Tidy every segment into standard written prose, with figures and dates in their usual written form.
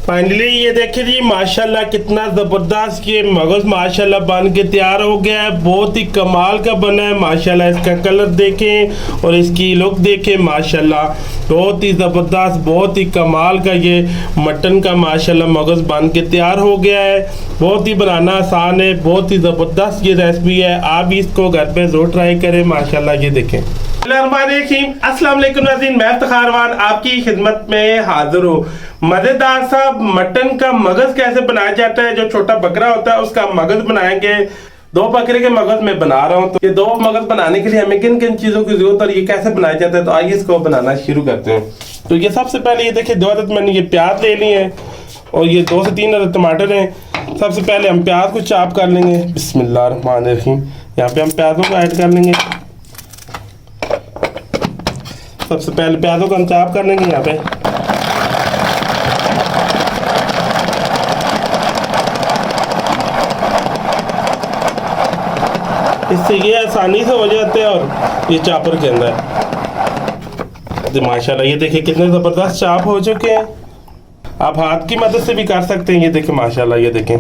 Finally ये देखिए जी, माशाल्लाह कितना ज़बरदस्त ये मगज़ माशाल्लाह बन के तैयार हो गया है। बहुत ही कमाल का बना है माशाल्लाह। इसका कलर देखें और इसकी लुक देखें माशाल्लाह, बहुत ही ज़बरदस्त, बहुत ही कमाल का ये मटन का माशाल्लाह मगज़ बन के तैयार हो गया है। बहुत ही बनाना आसान है, बहुत ही ज़बरदस्त ये रेसिपी है। आप भी इसको घर पे ज़रूर ट्राई करें माशाल्लाह। ये देखें। अस्सलाम वालेकुम नाज़रीन, मैं इफ्तिखार खान आपकी खिदमत में हाजिर हूँ। मजेदार सा मटन का मगज कैसे बनाया जाता है, जो छोटा बकरा होता है उसका मगज बनाएंगे। दो बकरे के मगज में बना रहा हूँ, तो ये दो मगज बनाने के लिए हमें किन किन चीजों की जरूरत और ये कैसे बनाया जाता है, तो आइए इसको बनाना शुरू करते हैं। तो ये सबसे पहले ये देखिए, 2 अदद मैंने ये प्याज ले लिए हैं और ये 2 से 3 अदद टमाटर हैं। सबसे पहले हम प्याज को चाप कर लेंगे। बिस्मिल्लाहिर्रहमानिर्रहीम। यहाँ पे हम प्याजों को ऐड कर लेंगे। सबसे पहले प्याजों को हम चाप कर लेंगे यहाँ पे। इससे ये आसानी से हो जाते हैं और ये चापर के अंदर तो माशाल्लाह ये देखिए कितने ज़बरदस्त चाप हो चुके हैं। आप हाथ की मदद से भी कर सकते हैं। ये देखें माशाल्लाह, ये देखें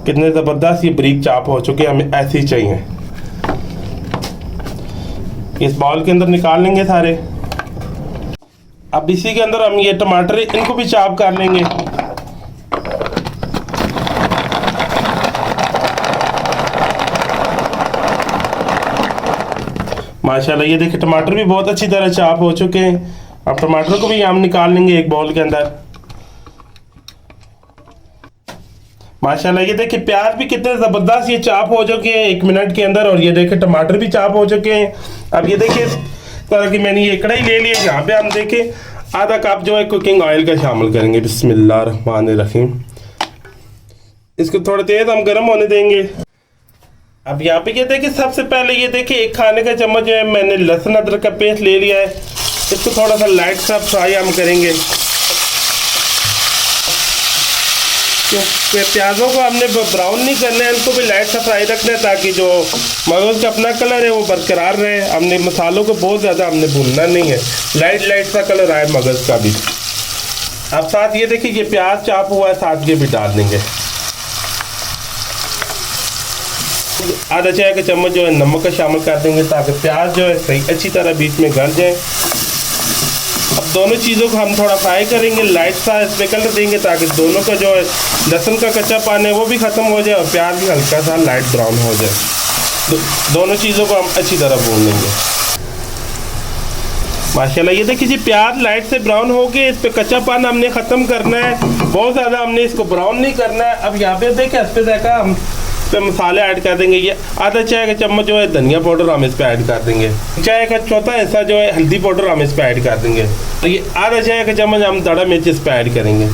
कितने ज़बरदस्त ये बारीक चाप हो चुके हैं। हमें ऐसे ही चाहिए। इस बाउल के अंदर निकाल लेंगे सारे। अब इसी के अंदर हम ये टमाटर इनको भी चाप कर लेंगे। माशाल्लाह ये देखिए टमाटर भी बहुत अच्छी तरह चाप हो चुके हैं। अब टमाटर को भी हम निकाल लेंगे एक बाउल के अंदर। माशाल्लाह ये देखिए प्याज भी कितने ज़बरदस्त ये चाप हो चुके हैं 1 मिनट के अंदर, और ये देखिए टमाटर भी चाप हो चुके हैं। अब ये देखिए तरह की मैंने ये कढ़ाई ले ली है। यहाँ पे हम देखें आधा कप जो है कुकिंग ऑयल का शामिल करेंगे। बिस्मिल्लाहिर्रहमानिर्रहीम। इसको थोड़ा तेज हम गर्म होने देंगे। अब यहाँ पे ये देखिए सबसे पहले ये देखिए 1 खाने का चम्मच जो है मैंने लहसुन अदरक का पेस्ट ले लिया है। इसको थोड़ा सा लाइट सा फ्राई हम करेंगे। प्याजों को हमने ब्राउन नहीं करना है, इनको भी लाइट सा फ्राई रखना है ताकि जो मगज़ का अपना कलर है वो बरकरार रहे। हमने मसालों को बहुत ज़्यादा हमने भूनना नहीं है, लाइट सा कलर आए मगज़ का भी। अब साथ ये देखिए ये प्याज चाप हुआ है, साथ ये भी डाल देंगे। आधा चाय का चम्मच जो है नमक का शामिल कर देंगे ताकि प्याज जो है सही अच्छी तरह बीच में गल जाए। अब दोनों चीज़ों को हम थोड़ा फ्राई करेंगे, लाइट सा इस पे कलर देंगे ताकि दोनों का जो है लहसुन का कच्चा पानी है वो भी ख़त्म हो जाए और प्याज भी हल्का सा लाइट ब्राउन हो जाए। दोनों चीज़ों को हम अच्छी तरह भून लेंगे। माशाल्लाह ये देखिए जी प्याज लाइट से ब्राउन हो गए। इस पे कच्चा पानी हमने ख़त्म करना है, बहुत ज़्यादा हमने इसको ब्राउन नहीं करना है। अब यहाँ पे देखिए इस पे देखा हम पे मसाले ऐड कर देंगे। ये आधा चाय का चम्मच जो है धनिया पाउडर हम इस पे ऐड कर देंगे। चाय का चौथा हिस्सा जो है हल्दी पाउडर हम इस पे ऐड कर देंगे। तो ये आधा चाय का चम्मच हम दड़ा मिर्च इस पे ऐड करेंगे।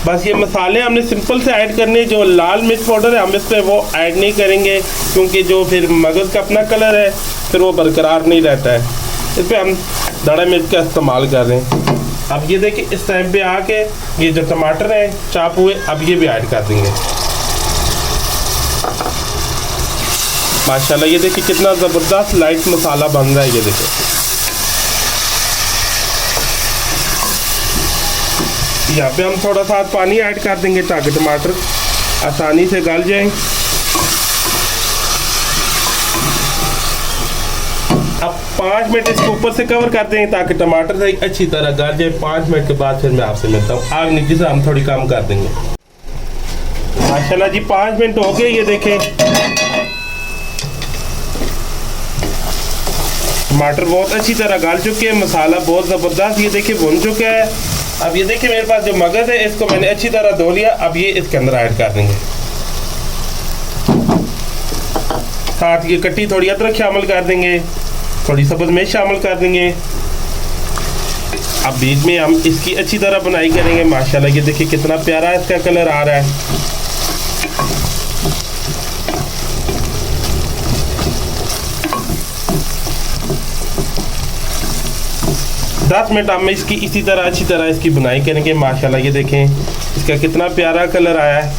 बस ये मसाले हमने सिंपल से ऐड करने। जो लाल मिर्च पाउडर है हम इस पे वो ऐड नहीं करेंगे क्योंकि जो फिर मगज़ का अपना कलर है फिर वो बरकरार नहीं रहता है। इस पर हम दड़ा मिर्च का इस्तेमाल कर रहे हैं। अब ये देखिए इस टाइम पे आके ये जो टमाटर है चाप हुए अब ये भी ऐड कर देंगे। माशाल्लाह ये देखिए कितना ज़बरदस्त लाइट मसाला बन रहा है। ये देखिए यहाँ पे हम थोड़ा सा पानी ऐड कर देंगे ताकि टमाटर आसानी से गल जाए। अब 5 मिनट इसको ऊपर से कवर कर देंगे ताकि टमाटर से अच्छी तरह गल जाए। 5 मिनट के बाद फिर मैं आपसे मिलता हूँ। आग नीचे से हम थोड़ी कम कर देंगे। माशाल्लाह जी 5 मिनट हो गए। ये देखें टमाटर बहुत अच्छी तरह गल चुके हैं, मसाला बहुत ज़बरदस्त ये देखिए भुन चुका है। अब ये देखिए मेरे पास जो मगज़ है इसको मैंने अच्छी तरह धो लिया। अब ये इसके अंदर ऐड कर देंगे। साथ ये कटी थोड़ी अदरक शामिल कर देंगे, थोड़ी सब्ज़ मिर्च शामिल कर देंगे। अब बीच में हम इसकी अच्छी तरह बुनाई करेंगे। माशाल्लाह ये देखिए कितना प्यारा इसका कलर आ रहा है। दस मिनट हम इसकी इसी तरह अच्छी तरह इसकी बुनाई करेंगे। माशाल्लाह ये देखें इसका कितना प्यारा कलर आया है।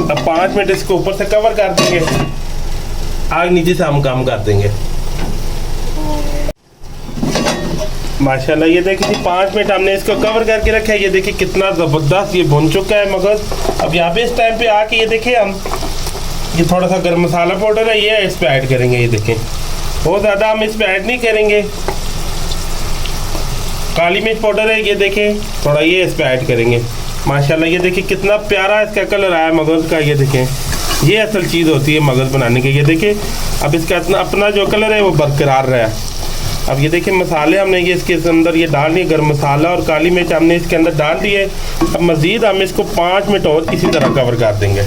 अब 5 मिनट इसको ऊपर से कवर कर देंगे। आग नीचे से हम काम कर देंगे। माशाल्लाह ये देखिए 5 मिनट हमने इसको कवर करके रखा है। ये देखिए कितना ज़बरदस्त ये भुन चुका है मगज़। अब यहाँ पे इस टाइम पे आके ये देखिए हम ये थोड़ा सा गर्म मसाला पाउडर है, ये इस पे ऐड करेंगे। ये देखें बहुत ज़्यादा हम इस पे ऐड नहीं करेंगे। काली मिर्च पाउडर है, ये देखें थोड़ा ये इस पे ऐड करेंगे। माशाल्लाह ये देखिए कितना प्यारा इसका कलर आया मगज़ का। ये देखें ये असल चीज़ होती है मगज़ बनाने की। ये देखें अब इसका अपना जो कलर है वो बरकरार रहा है। अब ये देखिए मसाले हमने ये इसके अंदर ये डाल दिए, गर्म मसाला और काली मिर्च हमने इसके अंदर डाल दिए। अब मज़ीद हम इसको 5 मिनट और इसी तरह कवर कर देंगे।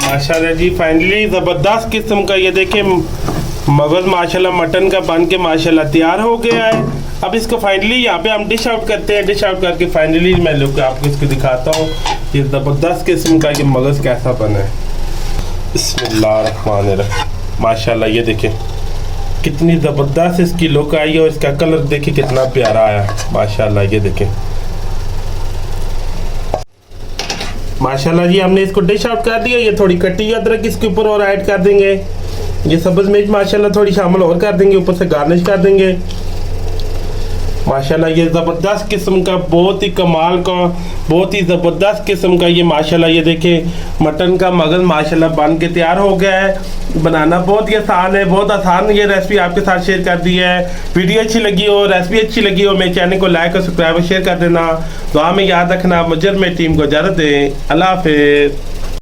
माशाल्लाह जी फाइनली ज़बरदस्त किस्म का ये देखें मगज़ माशाल्लाह मटन का बन के माशाल्लाह तैयार हो गया है। अब इसको फाइनली यहाँ पे हम डिश आउट करते हैं। डिश आउट करके फाइनली मैं लोग आपको इसको दिखाता हूँ ये ज़बरदस्त किस्म का ये मगज़ कैसा बना है। बिस्मिल्लाहिर्रहमानिर्रहीम। माशाल्लाह ये देखें कितनी ज़बरदस्त इसकी लुक आई है और इसका कलर देखिए कितना प्यारा आया माशाल्लाह। ये देखें माशाल्लाह जी हमने इसको डिश आउट कर दिया। ये थोड़ी कटी अदरक इसके ऊपर और ऐड कर देंगे। ये सब्ज़ मिर्च माशाल्लाह थोड़ी शामिल और कर देंगे, ऊपर से गार्निश कर देंगे। माशाल्लाह ये ज़बरदस्त किस्म का बहुत ही कमाल का बहुत ही ज़बरदस्त किस्म का ये माशाल्लाह ये देखें मटन का मगज़ माशाल्लाह बन के तैयार हो गया है। बनाना बहुत ही आसान है, बहुत आसान ये रेसिपी आपके साथ शेयर कर दी है। वीडियो अच्छी लगी हो, रेसिपी अच्छी लगी हो, मेरे चैनल को लाइक और सब्सक्राइब और शेयर कर देना। दुआ में याद रखना। मुझे मेरी टीम को इजाज़त दें। अल्लाह हाफ़िज़।